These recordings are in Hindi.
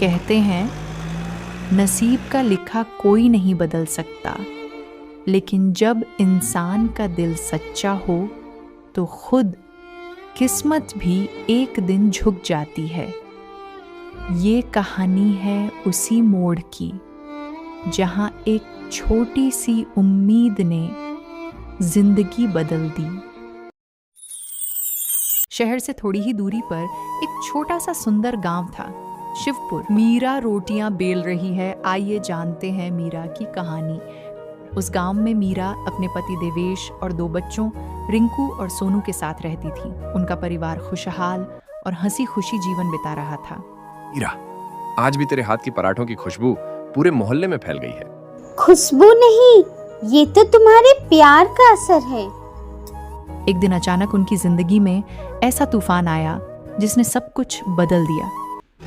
कहते हैं, नसीब का लिखा कोई नहीं बदल सकता, लेकिन जब इंसान का दिल सच्चा हो तो खुद किस्मत भी एक दिन झुक जाती है। ये कहानी है उसी मोड़ की जहां एक छोटी सी उम्मीद ने जिंदगी बदल दी। शहर से थोड़ी ही दूरी पर एक छोटा सा सुंदर गांव था, शिवपुर। मीरा रोटियां बेल रही है। आइए जानते हैं मीरा की कहानी। उस गांव में मीरा अपने पति देवेश और 2 बच्चों रिंकू और सोनू के साथ रहती थी। उनका परिवार खुशहाल और हंसी खुशी जीवन बिता रहा था। मीरा, आज भी तेरे हाथ की पराठों की खुशबू पूरे मोहल्ले में फैल गई है। खुशबू नहीं, ये तो तुम्हारे प्यार का असर है। एक दिन अचानक उनकी जिंदगी में ऐसा तूफान आया जिसने सब कुछ बदल दिया।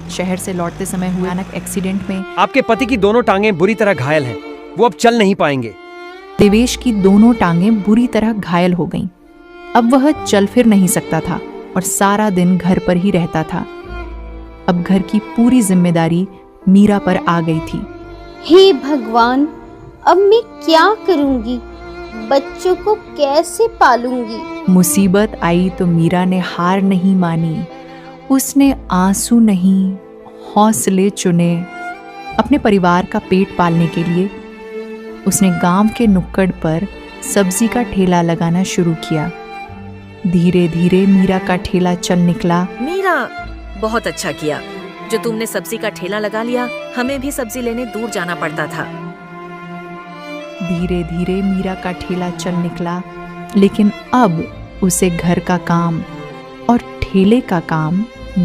शहर से लौटते समय हुए अचानक एक्सीडेंट में आपके पति की दोनों टांगें बुरी तरह घायल हैं। वो अब चल नहीं पाएंगे। देवेश की दोनों टांगें बुरी तरह घायल हो गईं। अब वह चल फिर नहीं सकता था और सारा दिन घर पर ही रहता था। अब घर की पूरी जिम्मेदारी मीरा पर आ गई थी। हे भगवान, अब मैं क्या करूंगी? बच्चों को कैसे पालूंगी? मुसीबत आई तो मीरा ने हार नहीं मानी। उसने आंसू नहीं, हौसले चुने। अपने परिवार का पेट पालने के लिए उसने गांव के नुक्कड़ पर सब्जी का ठेला लगाना शुरू किया। धीरे धीरे मीरा का ठेला चल निकला। मीरा, बहुत अच्छा किया जो तुमने सब्जी का ठेला लगा लिया। हमें भी सब्जी लेने दूर जाना पड़ता था। धीरे धीरे मीरा का ठेला चल निकला, लेकिन अब उसे घर का काम और ठेले का काम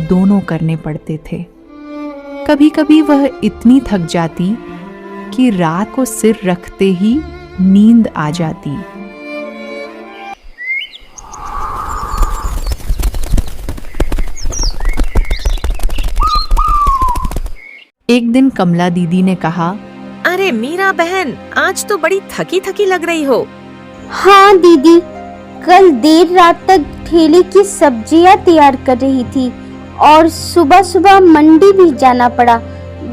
दोनों करने पड़ते थे। कभी कभी वह इतनी थक जाती कि रात को सिर रखते ही नींद आ जाती। एक दिन कमला दीदी ने कहा, अरे मीरा बहन, आज तो बड़ी थकी थकी लग रही हो। हाँ दीदी, कल देर रात तक ठेले की सब्जियां तैयार कर रही थी और सुबह सुबह मंडी भी जाना पड़ा।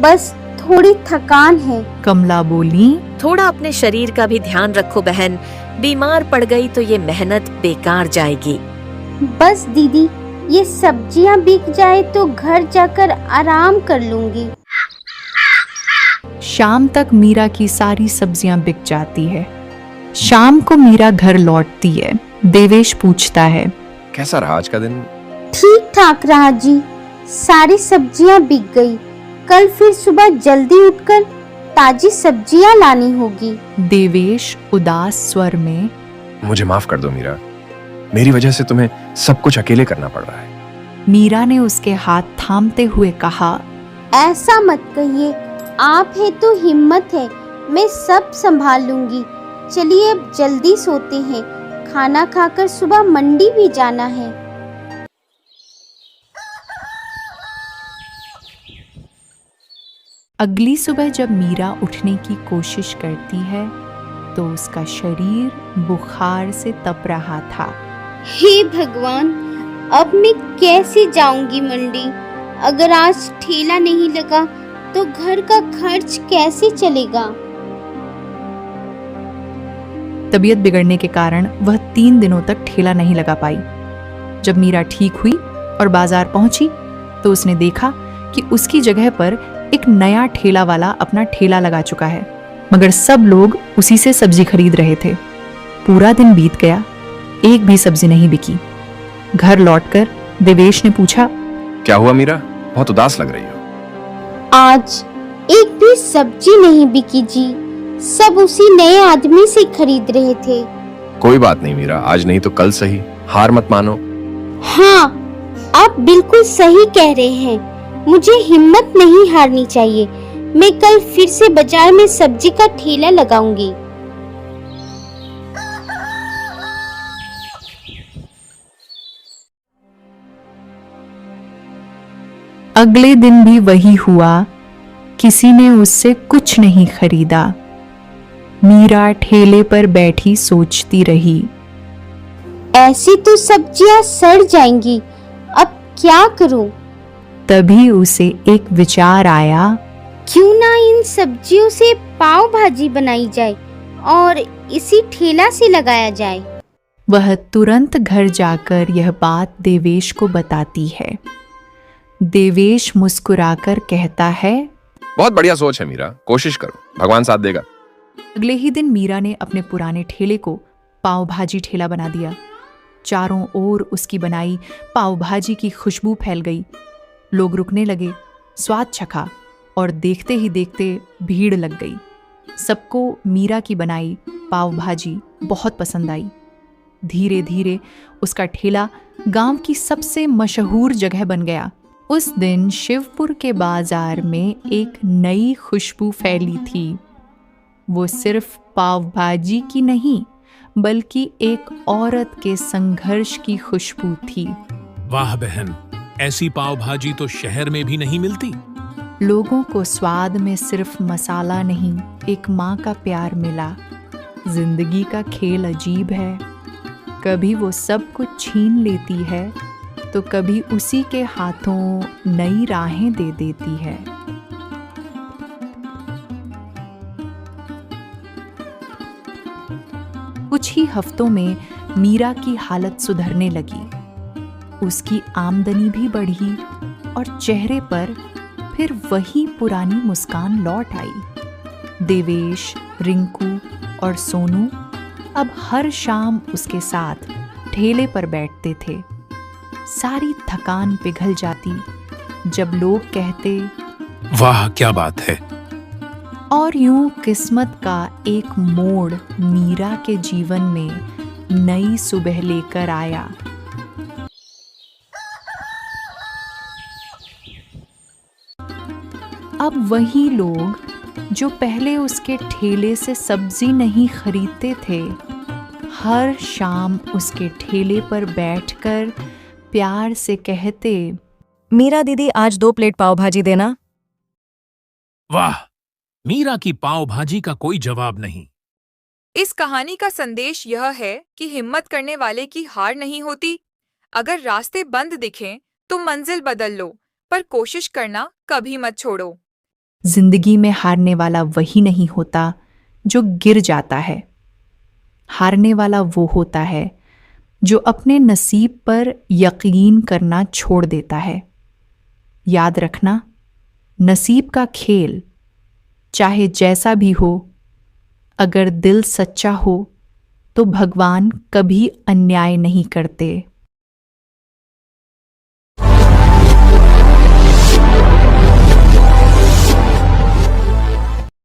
बस थोड़ी थकान है। कमला बोली, थोड़ा अपने शरीर का भी ध्यान रखो बहन। बीमार पड़ गई तो ये मेहनत बेकार जाएगी। बस दीदी, ये सब्जियां बिक जाए तो घर जाकर आराम कर लूंगी। शाम तक मीरा की सारी सब्जियां बिक जाती है। शाम को मीरा घर लौटती है। देवेश पूछता है, कैसा रहा आज का दिन? ठीक ठाक रहा जी, सारी सब्जियां बिक गई। कल फिर सुबह जल्दी उठकर ताजी सब्जियां लानी होगी। देवेश उदास स्वर में, मुझे माफ कर दो मीरा, मेरी वजह से तुम्हें सब कुछ अकेले करना पड़ रहा है। मीरा ने उसके हाथ थामते हुए कहा, ऐसा मत कहिए, आप है तो हिम्मत है, मैं सब संभाल लूंगी। चलिए अब जल्दी सोते हैं, खाना खाकर सुबह मंडी भी जाना है। अगली सुबह जब मीरा उठने की कोशिश करती है तो उसका शरीर बुखार से तप रहा था। हे भगवान, अब मैं कैसे जाऊंगी मंडी? अगर आज ठेला नहीं लगा तो घर का खर्च कैसे चलेगा? तबीयत बिगड़ने के कारण वह 3 दिनों तक ठेला नहीं लगा पाई। जब मीरा ठीक हुई और बाजार पहुंची तो उसने देखा कि उसकी जगह पर एक नया ठेला वाला अपना ठेला लगा चुका है, मगर सब लोग उसी से सब्जी खरीद रहे थे। पूरा दिन बीत गया, एक भी सब्जी नहीं बिकी। घर लौटकर देवेश ने पूछा, क्या हुआ मीरा, बहुत उदास लग रही हो? आज एक भी सब्जी नहीं बिकी जी, सब उसी नए आदमी से खरीद रहे थे। कोई बात नहीं मीरा, आज नहीं तो कल सही, हार मत मानो। हाँ, आप बिल्कुल सही कह रहे हैं, मुझे हिम्मत नहीं हारनी चाहिए। मैं कल फिर से बाजार में सब्जी का ठेला लगाऊंगी। अगले दिन भी वही हुआ, किसी ने उससे कुछ नहीं खरीदा। मीरा ठेले पर बैठी सोचती रही, ऐसी तो सब्जियां सड़ जाएंगी, अब क्या करूं? तभी उसे एक विचार आया। क्यों ना इन सब्जियों से पाव भाजी बनाई जाए और इसी ठेला से लगाया जाए। वह तुरंत घर जाकर यह बात देवेश को बताती है। देवेश मुस्कुराकर कहता है, बहुत बढ़िया सोच है मीरा, कोशिश करो, भगवान साथ देगा। अगले ही दिन मीरा ने अपने पुराने ठेले को पाव भाजी ठेला बना दिया। चारों ओर उसकी बनाई पाव भाजी की खुशबू फैल गई। लोग रुकने लगे, स्वाद चखा और देखते ही देखते भीड़ लग गई। सबको मीरा की बनाई पाव भाजी बहुत पसंद आई। धीरे धीरे उसका ठेला गांव की सबसे मशहूर जगह बन गया। उस दिन शिवपुर के बाजार में एक नई खुशबू फैली थी। वो सिर्फ पाव भाजी की नहीं, बल्कि एक औरत के संघर्ष की खुशबू थी। वाह बहन, ऐसी पाव भाजी तो शहर में भी नहीं मिलती। लोगों को स्वाद में सिर्फ मसाला नहीं, एक माँ का प्यार मिला। जिंदगी का खेल अजीब है, कभी वो सब कुछ छीन लेती है तो कभी उसी के हाथों नई राहें दे देती है। कुछ ही हफ्तों में मीरा की हालत सुधरने लगी। उसकी आमदनी भी बढ़ी और चेहरे पर फिर वही पुरानी मुस्कान लौट आई। देवेश, रिंकू और सोनू अब हर शाम उसके साथ ठेले पर बैठते थे। सारी थकान पिघल जाती जब लोग कहते, वाह क्या बात है। और यूं किस्मत का एक मोड़ मीरा के जीवन में नई सुबह लेकर आया। अब वही लोग जो पहले उसके ठेले से सब्जी नहीं खरीदते थे, हर शाम उसके ठेले पर बैठकर प्यार से कहते, मीरा दीदी आज 2 प्लेट पाव भाजी देना। वाह, मीरा की पाव भाजी का कोई जवाब नहीं। इस कहानी का संदेश यह है कि हिम्मत करने वाले की हार नहीं होती। अगर रास्ते बंद दिखें तो मंजिल बदल लो, पर कोशिश करना कभी मत छोड़ो। जिंदगी में हारने वाला वही नहीं होता जो गिर जाता है। हारने वाला वो होता है जो अपने नसीब पर यकीन करना छोड़ देता है। याद रखना, नसीब का खेल चाहे जैसा भी हो, अगर दिल सच्चा हो तो भगवान कभी अन्याय नहीं करते।